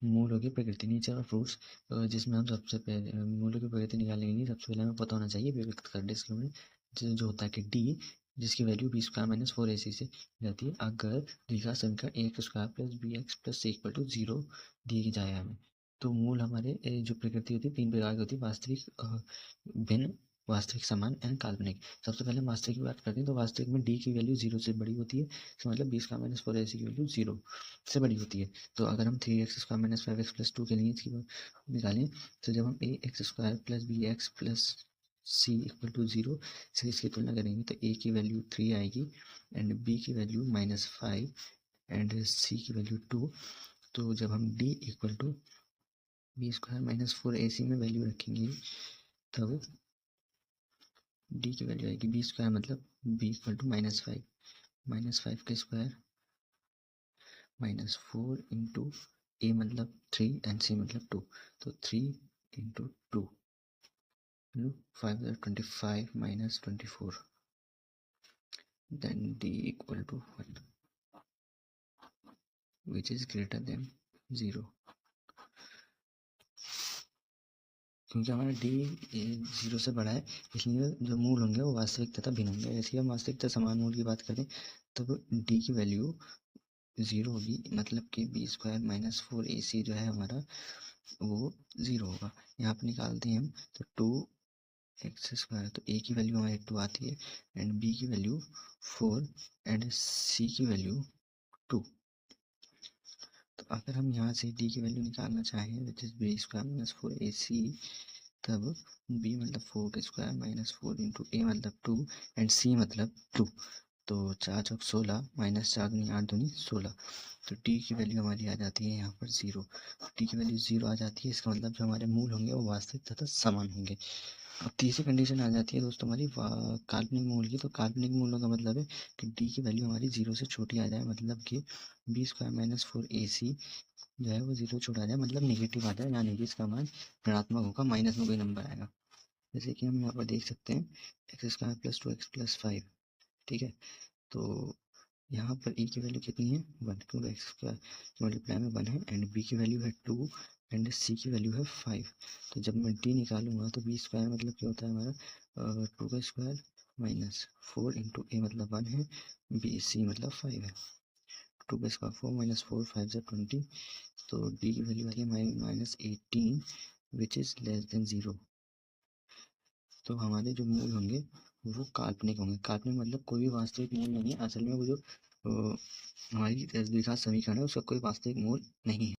मूलों की प्रकृति, nature of fruits, जिसमें हम सबसे पहले मूलों की प्रकृति निकालने के लिए सबसे पहले हमें पता होना चाहिए व्यक्त कर डिस्क्रिमिनेंट जो होता है कि डी, जिसकी value B square minus 4ac से जाती है अगर द्विघात समीकरण A X square plus B X plus C equal to 0 दी जाए हमें। तो मूल हमारे जो प्रकृति होती है 3 प्रकार की होती है, वास्तविक, भिन्न, वास्तविक, समान एंड काल्पनिक। सबसे पहले हम वास्तविक की बात करते हैं तो वास्तविक में डी की वैल्यू 0 से बड़ी होती है, इसका मतलब बी स्क्वायर माइनस 4ac की वैल्यू 0 से बड़ी होती है। तो अगर हम 3x square minus 5x plus 2 के लिए इसकी निकालें तो जब हम A X square plus B X plus C equal to 0 से इसकी तुलना करेंगे तो ए की वैल्यू 3 आएगी एंड बी की वैल्यू -5 एंड सी की वैल्यू 2। तो जब हम D equal to B square minus 4ac में वैल्यू रखेंगे तब डी की वैल्यू आएगी बी स्क्वायर मतलब बी इक्वल टू -5 के स्क्वायर -4 इंटू ए मतलब 3 एंड सी मतलब 2। तो 3 into 2 5 25 minus 24 then d equal to 1 which is greater than 0। क्योंकि हमारा डी 0 से बड़ा है इसलिए जो मूल होंगे वो वास्तविक तथा भिन्न होंगे। ऐसे ही हम वास्तविक तथा समान मूल की बात करें तो डी की वैल्यू 0 होगी, मतलब कि बी स्क्वायर माइनस 4ac जो है हमारा वो 0 होगा। यहाँ पर निकालते हैं हम तो 2x स्क्वायर, तो ए की वैल्यू हमारी 2 आती है एंड बी की वैल्यू 4 एंड सी की वैल्यू 2। तो अगर हम यहाँ से डी की वैल्यू निकालना चाहें which is B square minus 4ac तब बी मतलब 4 का स्क्वायर माइनस 4 इंटू ए मतलब 2 एंड सी मतलब 2। तो 4 चौक 16 माइनस 4 दूनी 8 दूनी 16। तो डी की वैल्यू हमारी आ जाती है यहाँ पर 0। डी की वैल्यू 0 आ जाती है, इसका मतलब जो हमारे मूल होंगे वो वास्तविक तथा समान होंगे। अब तीसरी कंडीशन आ जाती है दोस्तों हमारी काल्पनिक मूल की। तो काल्पनिक मूलों का मतलब है कि डी की वैल्यू हमारी 0 से छोटी आ जाए, मतलब कि बी स्क्वायर माइनस 4ac जो है वो 0 छोटा आ जाए, मतलब नेगेटिव आ जाए, यानी कि इसका मान ऋणात्मक होगा, माइनस में कोई नंबर आएगा। जैसे कि हम यहाँ पर देख सकते हैं x square plus 2x plus 5, ठीक है। तो यहाँ पर ए की वैल्यू कितनी है 1, क्योंकि एक्स स्क्वायर मल्टीप्लाई में 1 है एंड बी की वैल्यू है 2 एंड सी की वैल्यू है 5। तो जब मैं डी निकालूंगा तो बी स्क्वायर मतलब क्या होता है हमारा 2 का स्क्वायर माइनस 4 इंटू ए मतलब 1 है, बी सी मतलब 5 है। 2 का स्क्वायर 4 माइनस 4 5 से 20। तो डी की वैल्यू आती है -18 विच इज़ लेस देन 0। तो हमारे जो मूल होंगे वो काल्पनिक होंगे। काल्पनिक मतलब कोई भी वास्तविक मूल नहीं है, असल में वो जो हमारी द्विघात समीकरण है उसका कोई वास्तविक मूल नहीं है।